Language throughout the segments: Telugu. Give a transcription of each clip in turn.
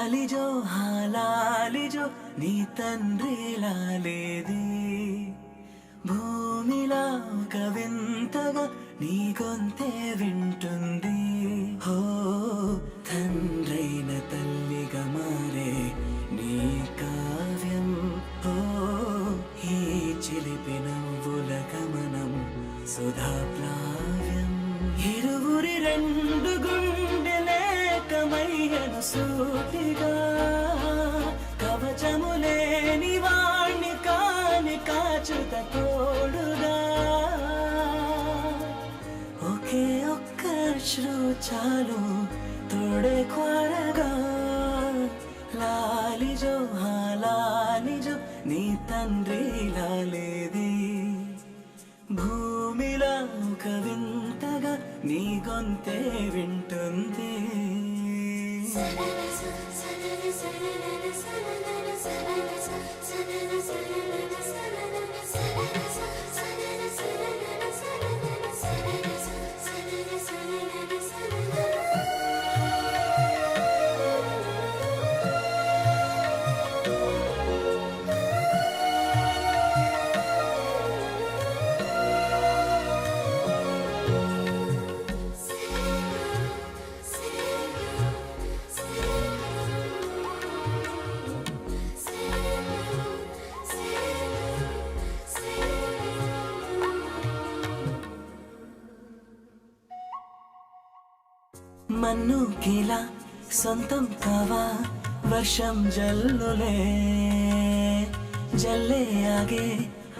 లాలిజో లాలిజో నీ తండ్రిలా లేది భూమిలా ఒక వింతగా నీ గొంతే వింటుంది హో తండ్రైన తల్లిగా మారే నీ కావ్యం హో ఈ చిలిపి నవ్వుల గమనం సుధా ప్లావ్యం ఇరువురి రెండు గుండెలేకమయ్యను సూటిగా కవచము లేని వాణ్ణి కాని కాచుత తోడుగా ఒకే ఒక్క అశ్రు చాలు తోడే కోరగా లాలిజో లాలిజో నీ తండ్రిలా లేది భూమిలా ఒక వింతగా నీ గొంతే వింటుంది మన్ను కిలా సొంతం కావా వర్షం జల్లులే జల్లే ఆగే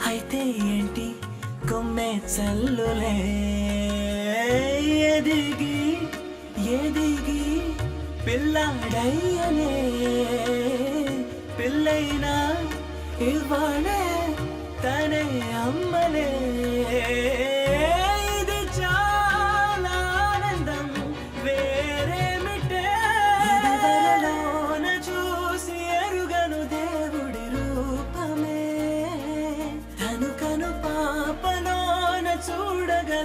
అయితే ఏంటి కొమ్మే చల్లులే ఎదిగి ఎదిగి పిల్లాడయ్యనే పిల్లైనా ఇవ్వాలే తనే అమ్మలే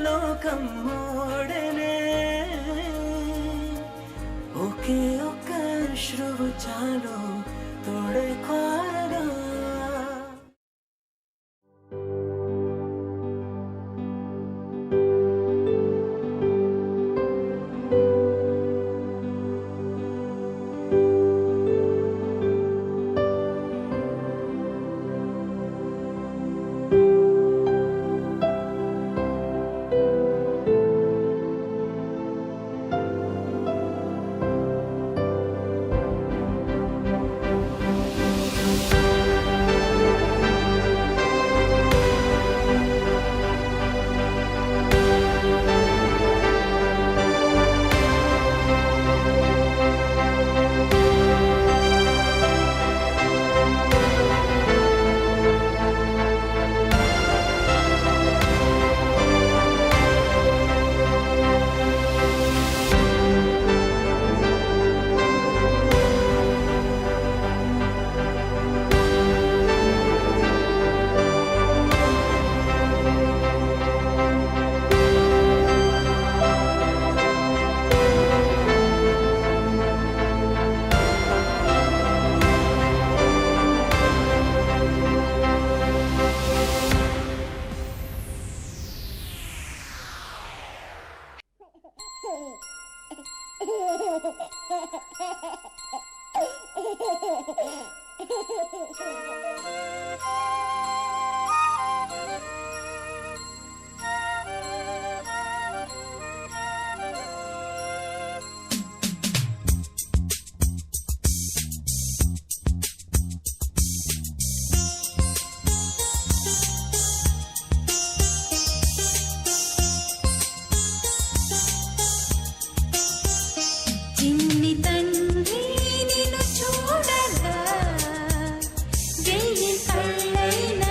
లోకం మోడనే ఒకే ఒక్క అశ్రువు చాలు తోడే కోరగా కళ్ళైన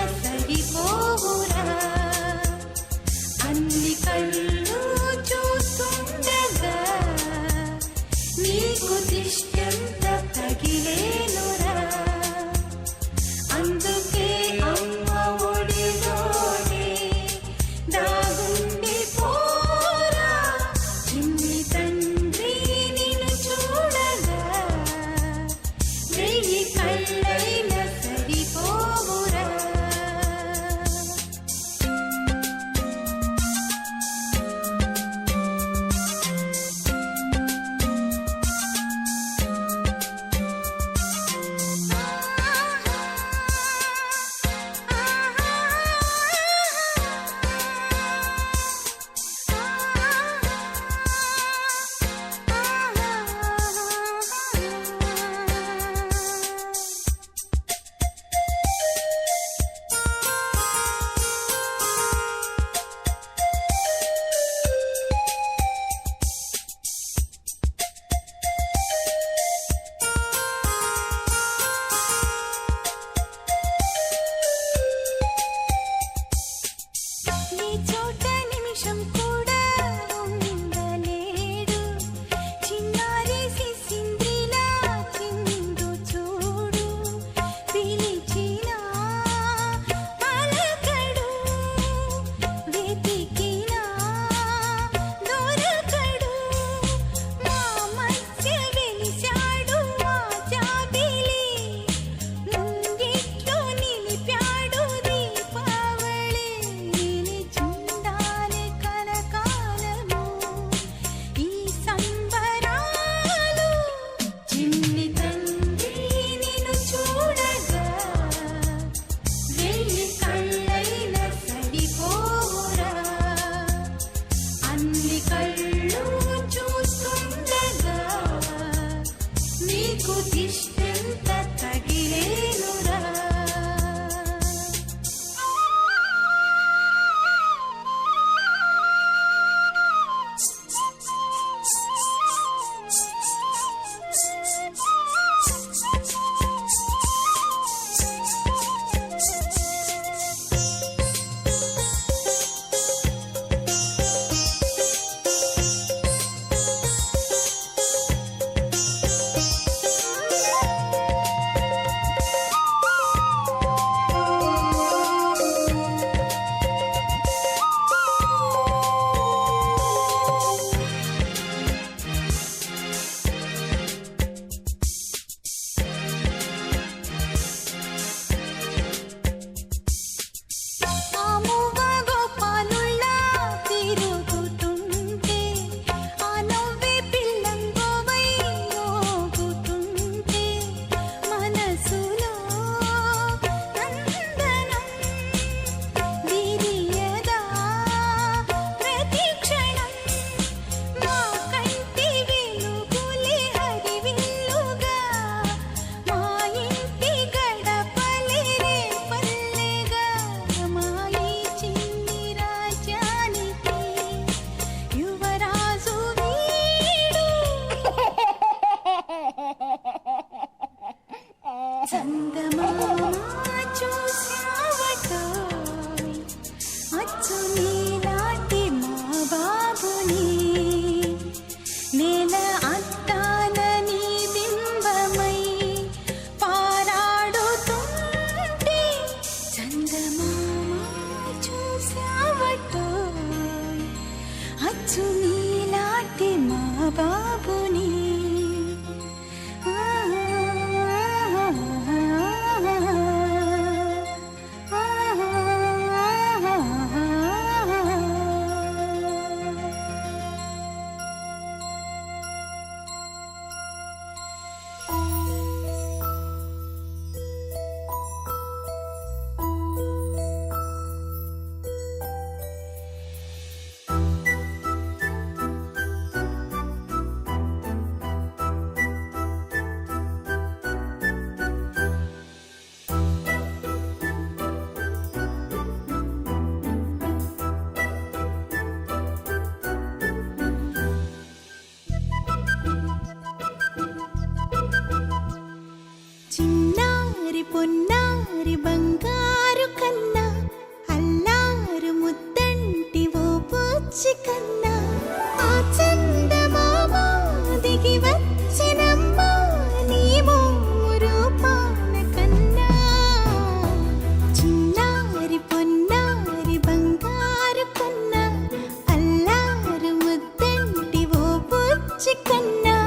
చందమామ చూశావటోయ్ అచ్చు నీలాంటి మా బాబుని నేల అద్దాల నీ బింబమై పారాడుతుంటే చందమామ చూశావటోయ్ అచ్చు నీలాంటి మా బాబుని చిన్నారి పొన్నారి బంగారు కన్నా అల్లారు ముద్దంటి ఓ పూచి కన్నా ఆ చందమామ దిగి వచ్చినమ్మా నీ మోము రూపాన కన్నా చిన్నారి పొన్నారి బంగారు కన్నా అల్లారు ముద్దంటి ఓ పూచి కన్నా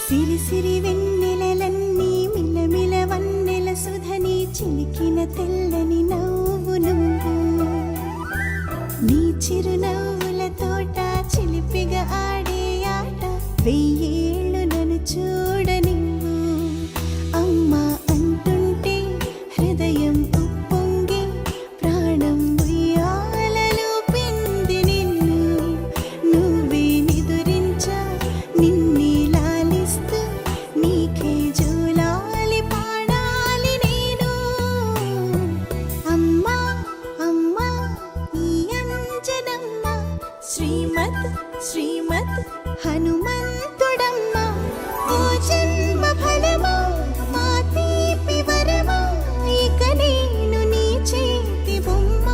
సిరి సిరి వెన్నెలలన్నీ మిలమిల వన్నెల సుధని చిలికిన తెల్లని నవ్వు నువ్వు నీ చిరునవ్వుల తోట చిలిపిగా ఆడే ఆట వెయ్యేళ్ళు నన్ను చూడ నువ్వు అమ్మా అంటుంటే హృదయం ఉప్పొంగి ప్రాణం ఉయ్యాలలో పిండి నిన్ను నువ్వే నిదురించా నిన్నే లాలిస్తూ నీకే జోలాలి పాడాలి నేను అమ్మా అమ్మా ఈ అంజనమ్మ శ్రీమత్ శ్రీమత్ హనుమంతుడమ్మ ఓ జన్మ ఫలమా మా తీపి వరమా ఇక నేను నీ చేతి బొమ్మ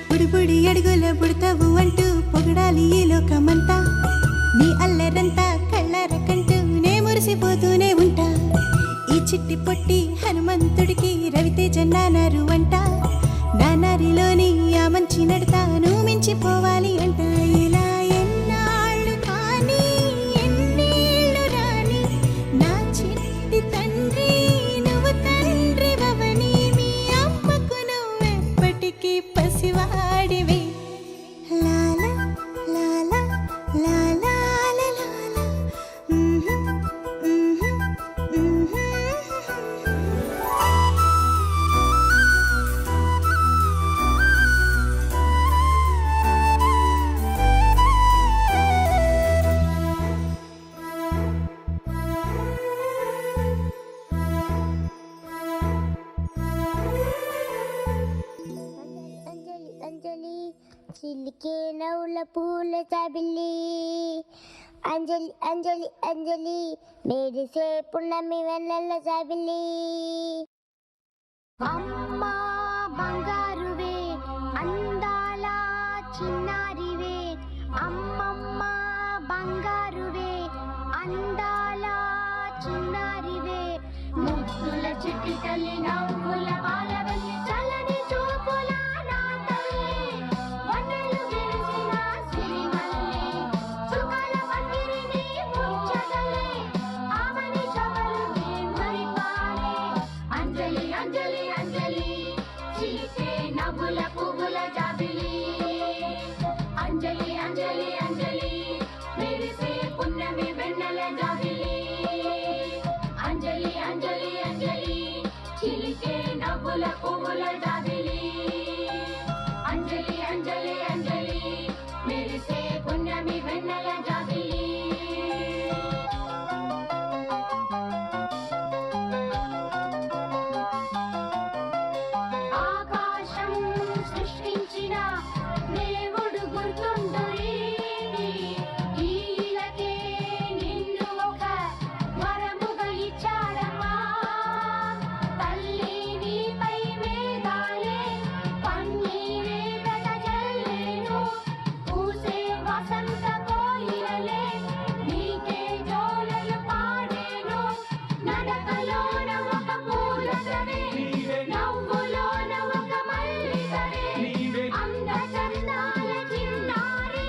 బుడిబుడి అడుగుల బుడతావు అంటూ పొగడాలి ఈ లోకమంతా నీ అల్లరంతా కళ్ళార కంటూ నే మురిసిపోతూనే ఉంటా ఈ చిట్టి పొట్టి హనుమంతుడికి రవితేజ నానారు అంట నానారిలోని ఆ మంచి నడతాను మించిపోవాలి అంట ఇలా ఎన్నాళ్ళు కానీ ఎన్నేళ్ళు రాని నా చిట్టి తండ్రి నువ్వు తండ్రి భవని మీ అమ్మకు నువ్వెప్పటికీ పసివాడివే లాలా లాలా లాలా లాలా చిలికే నవ్వుల పూల చబిల్లి అంజలి అంజలి అంజలి మెరిసే పున్నమి వెన్నెల చబిల్లి అమ్మా బంగారువే అందాల చిన్నారివే అమ్మమ్మ బంగారువే అందాల చిన్నారివే ముద్దుల చిట్టి తల్లి నవ్వుల బాలవల్లి చల్లని చూపుల నా తల్లి వన్నెలు విరిసిన సిరిమల్లి చుక్కల పందిరిని ముంచగలే ఆమని చవల్ని మరిపాలే అంజలి అంజలి అంజలి చీకే నవ్వుల పువ్వుల జాబిలి అంజలి అంజలి అంజలి మెరిసే పున్నమి వెన్నెల జాబిలి అంజలి అంజలి అంజలి చిలికే నవ్వుల పువ్వుల జాబిలి అంజలి అంజలి అంజలి మెరిసే పున్నమి వెన్నెల జాబిలి ఆకాశం సృష్టించిన దేవుడు గుర్తుండురీ ఈలకే నిన్ను ఒక వరముగా ఇచ్చాడమ్మా తల్లి నీపై మేఘాలే పన్నీరే వెదజల్లేను పూసే వసంత కోయిలలే నీకే జోలలు పాడేను నడకలోన ఒక పూలసరే నవ్వులోన ఒక మల్లిసరే అంద చందాల చిన్నారి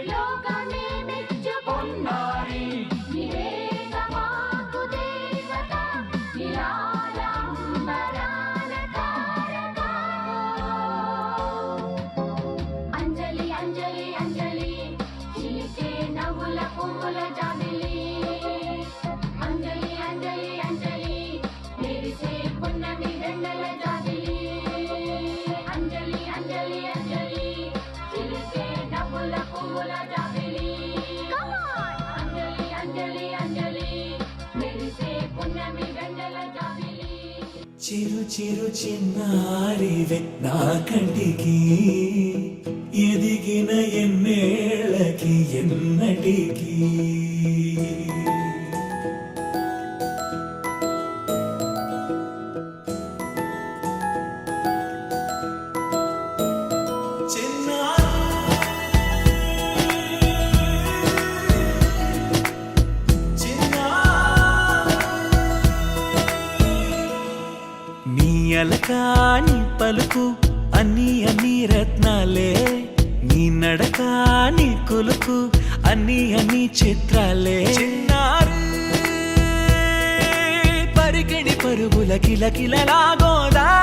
లోకమే మెచ్చుకున్నారి నివేద మాకు దేవత నిరాళంబరాన తారక అంజలి అంజలి అంజలి చిలికే నవ్వుల పువ్వుల జాబిలి అంజలి అంజలి అంజలి మెరిసే పున్నమి వెన్నెల జాబిలి అంజలి అంజలి అంజలి చిలికే నవ్వుల పువ్వుల జాబిలి అంజలి అంజలి అంజలి మెరిసే పున్నమి వెన్నెల జాబిలి చిరు చిరు చిన్నారివే నా కంటికి ఎదిగిన ఎన్నేళ్ళకి ఎన్నటికి నీ అలకాని పలుకు అన్ని అన్ని రత్నాలే నీ నడక నీ కులుకు అన్ని అన్ని చిత్రాలే చిన్నారు పరికిణి పరుగుల కిలకిలలాగోదారి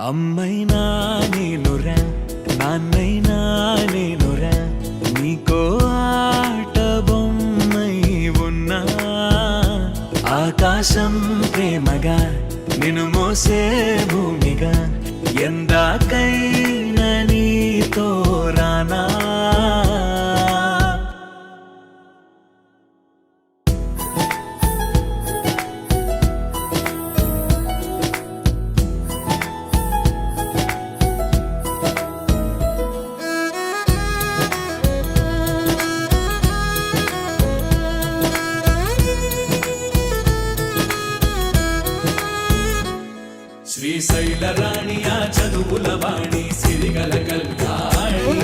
అమ్మైనా నేనురా నాన్నైనా నేనురా నీకో ఆట బొమ్మై ఉన్నా ఆకాశం ప్రేమగా నిన్ను మోసే భూమిగా ఎందాకైనా నీతో రానా శ్రీశైల రాణి ఆ చదువుల వాణి సిరిగల కళ్యాణి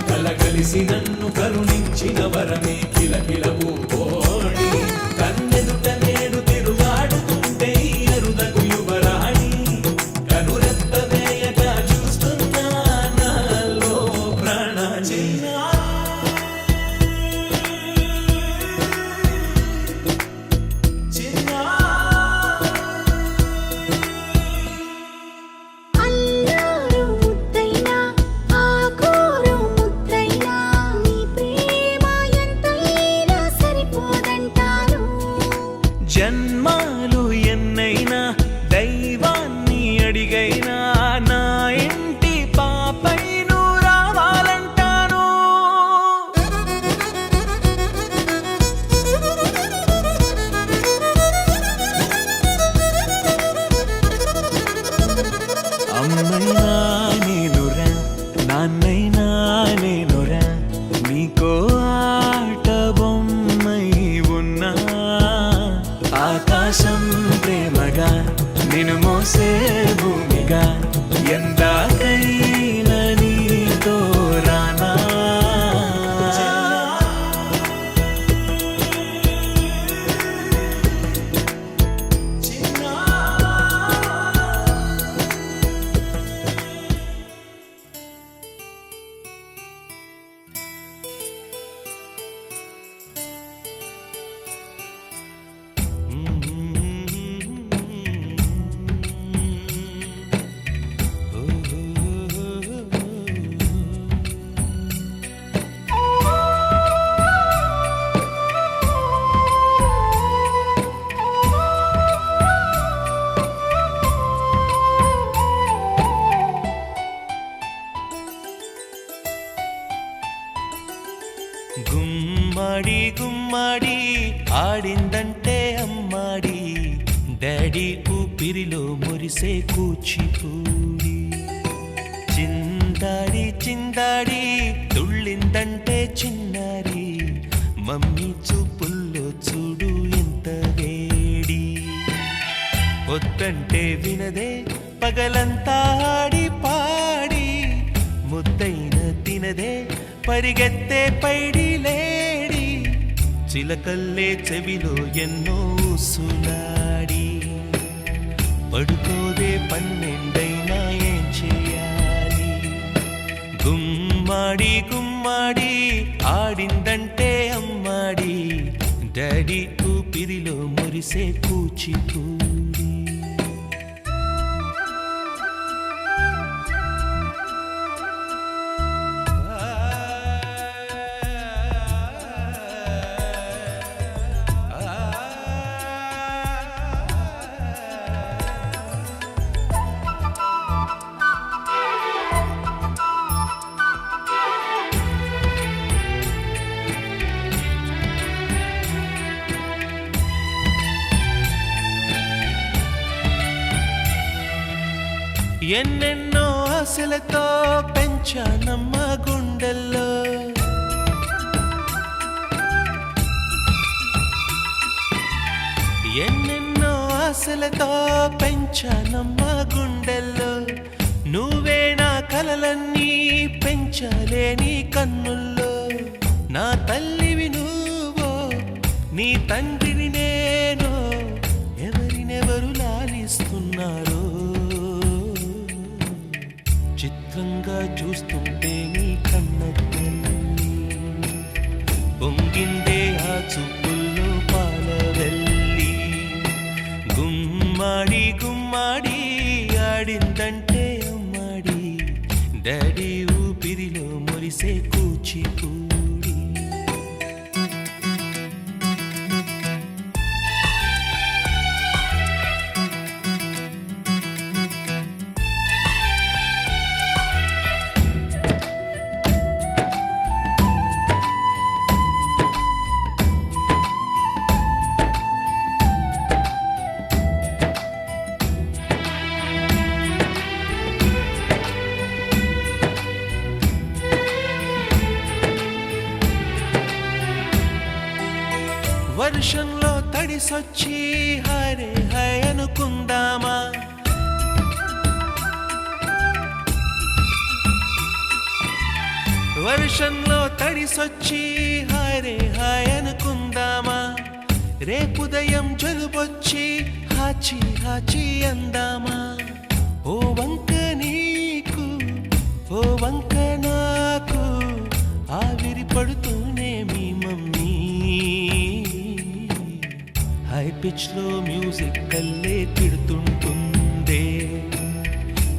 కలగలిసి నన్ను కరుణించిన వరమే కిలకిల పూకోణి కన్నెదుట నేడు తిరుగాడుతుంటే అరుదకు యువరాణి కనురెప్ప వేయక చూస్తున్నా నాలో ప్రాణ అల్లారు ముద్దైనా ఆకూరు ముద్దైనా నీ ప్రేమ ఎంతైనా సరిపోదంటారు జన్మాలు ఎన్నైనా దైవాన్ని అడిగైనా నా ఇంటి పాపై నువ్వు రావాలంటాను అమ్మైనా నేనురా నాన్నైనా నేనురా నీకో ఆట బొమ్మై ఉన్నా ఆకాశం ప్రేమగా నిన్ను మోసే భూమిగా ఎందాకైనా నీతో రానా గుమ్మాడి ఆడిందంటే అమ్మాడి డాడీ ఊపిరిలో మురిసే కూచిపూడి చిందాడి చిందాడి తుళ్ళిందంటే చిన్నారి మమ్మీ చూపుల్లో చూడు ఎంత వేడి వద్దంటే వినదే పగలంతా ఆడి పాడి ముద్దైన తినదే పరిగెత్తే పైడి లేడి చిలకల్లే చెవిలో ఎన్నో సులాడి పడుకోదే పన్నెండైనా ఏం చేయాలి గుమ్మాడి గుమ్మాడి ఆడిందంటే అమ్మాడి డాడీ ఊపిరిలో మురిసే కూచిపూడి ఎన్నెన్నో ఆశలతో పెంచానమ్మ గుండెల్లో ఎన్నెన్నో ఆశలతో పెంచానమ్మ గుండెల్లో నువ్వే నా కలలన్నీ పెంచాలే నీ కన్నుల్లో నా తల్లివి నువ్వో నీ తండ్రిని నేను ఎవరినెవరు లాలిస్తున్నారో చిత్రంగా చూస్తుంటే నీ కన్న తల్లి పొంగిందే ఆ చూపుల్లో పాలవెల్లి గుమ్మాడి గుమ్మాడి ఆడిందంటే అమ్మాడి డాడీ ఊపిరిలో మురిసే కూచిపూడి వర్షంలో తడిసొచ్చి హరే హై అనుకుందామా వర్షంలో తడిసొచ్చి హరే హాయ్ అనుకుందామా రేపుదయం జలుబొచ్చి హాచి హాచి అందామా ఓ వంక నీకు ఓ వంక నాకు ఆవిరి పడుతూనే మీ మమ్మీ హై పిచ్ లో మ్యూజిక్ కల్లే తిడుతుంటుందే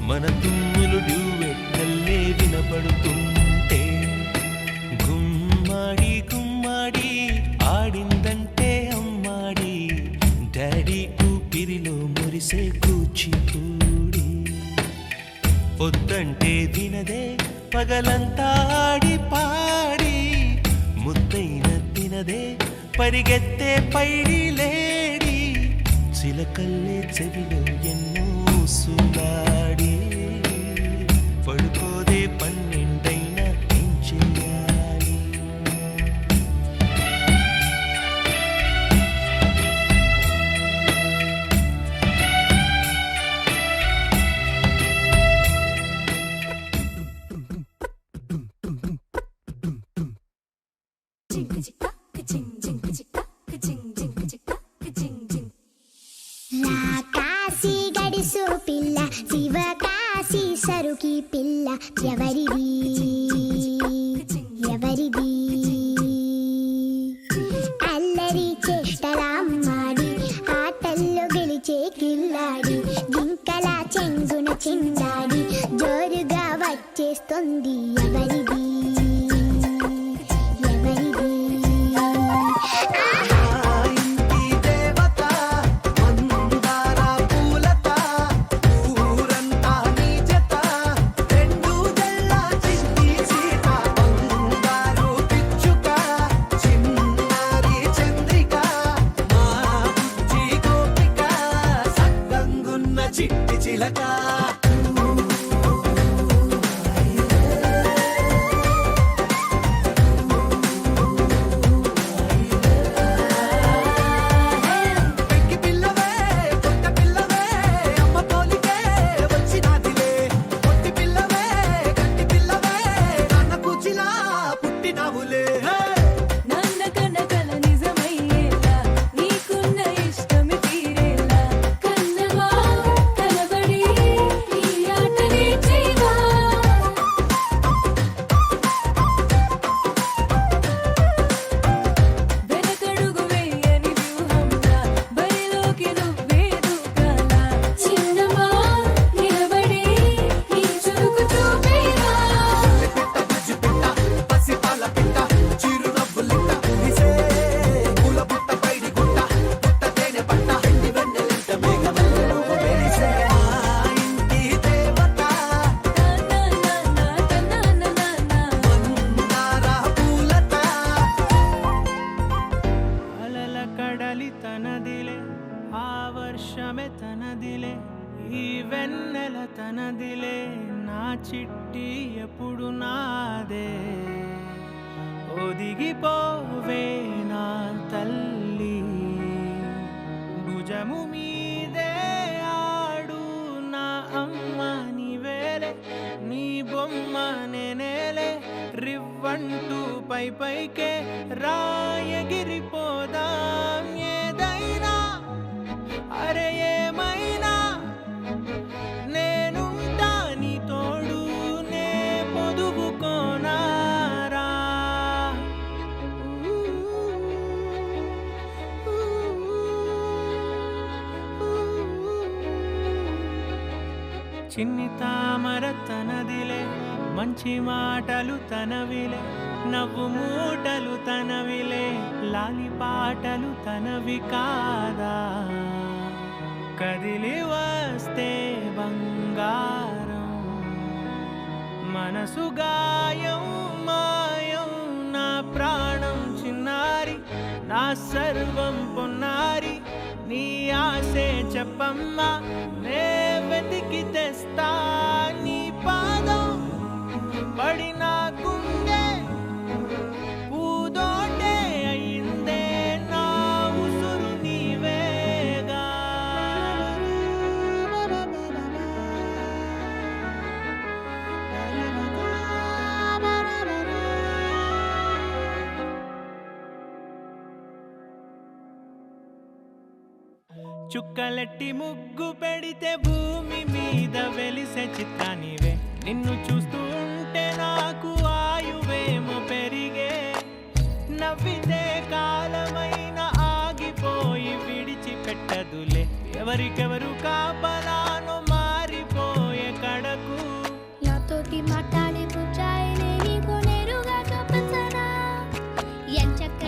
మన తుమ్ములు డ్యూయెట్ కల్లే వినపడుతుంటే గుమ్మాడి గుమ్మాడి ఆడిందంటే అమ్మాడి డాడీ ఊపిరిలో మురిసే కూచిపూడి పొద్దంటే వినదే పగలంతా ఆడి పాడి ముద్దైన తినదే పరిగెత్తే పైడి లేడి చిలకల్లే చెవిలో ఎన్నో సులాడి పడుకోదే పన్నెండైనా ఏం చేయాలి కాశీ గడిసు పిల్ల శివ కాశీ సరుకి పిల్ల ఎవరిది ఎవరిది అల్లరి చేష్టలామ్మాడి ఆటల్లో గెలిచే కిల్లాడి జింకలా చెంగున చిందాడి జోరుగా వచ్చేస్తుంది ఎవరిది ఎవరిది చిట్టి చిలక పెంకి పిల్లవే కొత్త పిల్లవే అమ్మ పోలికే వచ్చినాదిలే కొట్టి పిల్లవే గట్టి పిల్లవే నాన్న కూచిలా పుట్టినావులే నందకన కల నిజమయ్యేలా నీకున్న ఇష్టమి తీరేలా కన్నవా కలబడి ఈ ఆటనే చేయవా వెనకడుగు వేయని వ్యూహంలా బరిలోకి నువ్వే దూకాలా చిన్నవా నిలబడి ఈ చురుకు చూపేవా పిట్ట బుజ్జి పిట్ట పసిపాల పిట్ట చిరునవ్వులిట్ట కురిసే పూల పుట్ట పైడి గుట్ట పుట్ట తేనె పట్ట ఎండి వెన్నెలింట మేఘమల్లె నువ్వు వెలిసే మా ఇంటి దేవత మందార పూలత అలల కడలి తనదిలే ఆ వర్షమే తనదిలే ఈ వెన్నెల తనదిలే నా చిట్టి ఎప్పుడు నాదే ఒదిగిపోవే నా తల్లి భుజము మీదే ఆడు నా అమ్మ నీవేలే నీ బొమ్మ నేనేలే రివ్వంటూ పై పైకే రాయగిరిపోదాం ఏదైనా అరే ఏమైనా నేనుంటా నీ తోడు నే పొదుగుకోనారా చిన్ని తామర తనదిలే మంచి మాటలు తనవిలే నవ్వు మూటలు తనవిలే లాలి పాటలు తనవి కాదా కదిలి వస్తే బంగారం మనసు గాయం మాయం నా ప్రాణం చిన్నారి నా సర్వం పొన్నారి నీ ఆశే చెప్పమ్మా నే వెతికి తెస్తా నీ పాదం పడి నాకుండే పూదోటే అయిందే నా ఉసురు నీవేగా చుక్కలెట్టి ముగ్గు పెడితే భూమి మీద వెలిసే చిత్తానివే నిన్ను చూస్తూ ఉంటే నాకు ఆయువేమో పెరిగే నవ్వితే కాలమైన ఆగిపోయి విడిచిపెట్టదులే ఎవరికెవరు కాపలానో మారిపోయే కడకు నాతోటి మాట్లాడే పుచ్చాయిని నీకు నేరుగా చూపించనా ఎంచక్క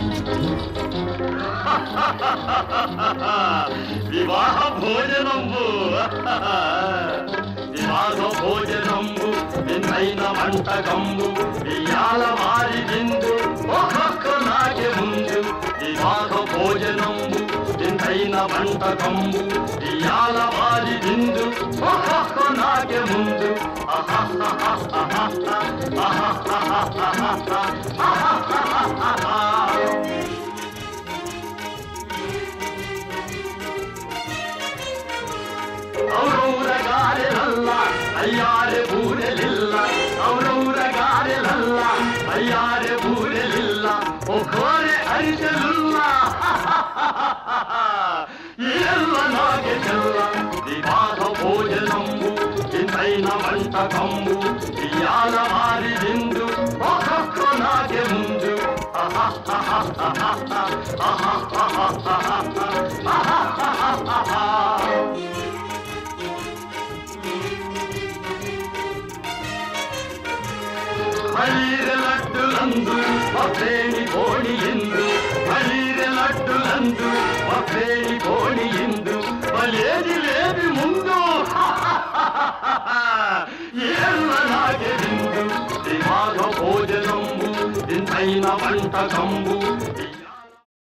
వివాహ భోజనంబు వివాహ భోజనంబు విన్నైన వంటకంబు ఇయాల వారి విందు ఒక్కొక్క నాగే ముందు వివాహ భోజనంబు విన్నైన వంటకంబు ఇయాల వారి విందు ఒక్కొక్క నాగే ముందు ഔറൗരഗാരിലല്ല അയ്യാരെ പൂരലില്ല ഔറൗരഗാരിലല്ല അയ്യാരെ പൂരലില്ല ഒക്കോരെ അരിചലുല്ല ಎಲ್ಲ ನಾಗೆ ಚೆಲ್ಲ ವಿವಾಹ ಭೋಜನಂಬು ಚಿಂತೈನ ಮಂಟಕಂಬು ಇಯಾಲ ಮಾರಿದಿಂದು ಒಕ್ಕೊಕ್ಕ ನಾಗೆ ಮುಂದು ಹಳೀರೆ ಲಡ್ಡುಲಂದು ಒಪ್ಪೇಣಿ ಕೋಣಿಯೆಂದು ಹಳೀರೆ ಲಡ್ಡುಲಂದು ಒಪ್ಪೇಣಿ ಕೋಣಿಯೆಂದು ಬಲೇದಿ ಲೇಬಿ ಮುಂದು ಎಲ್ಲ ನಾಗೆ ಬಿಂದು ಶ್ರೀಮಾಘ ಭೋಜನಂಬು ಇಂತೈನ ಬಂಟ ಕಂಬು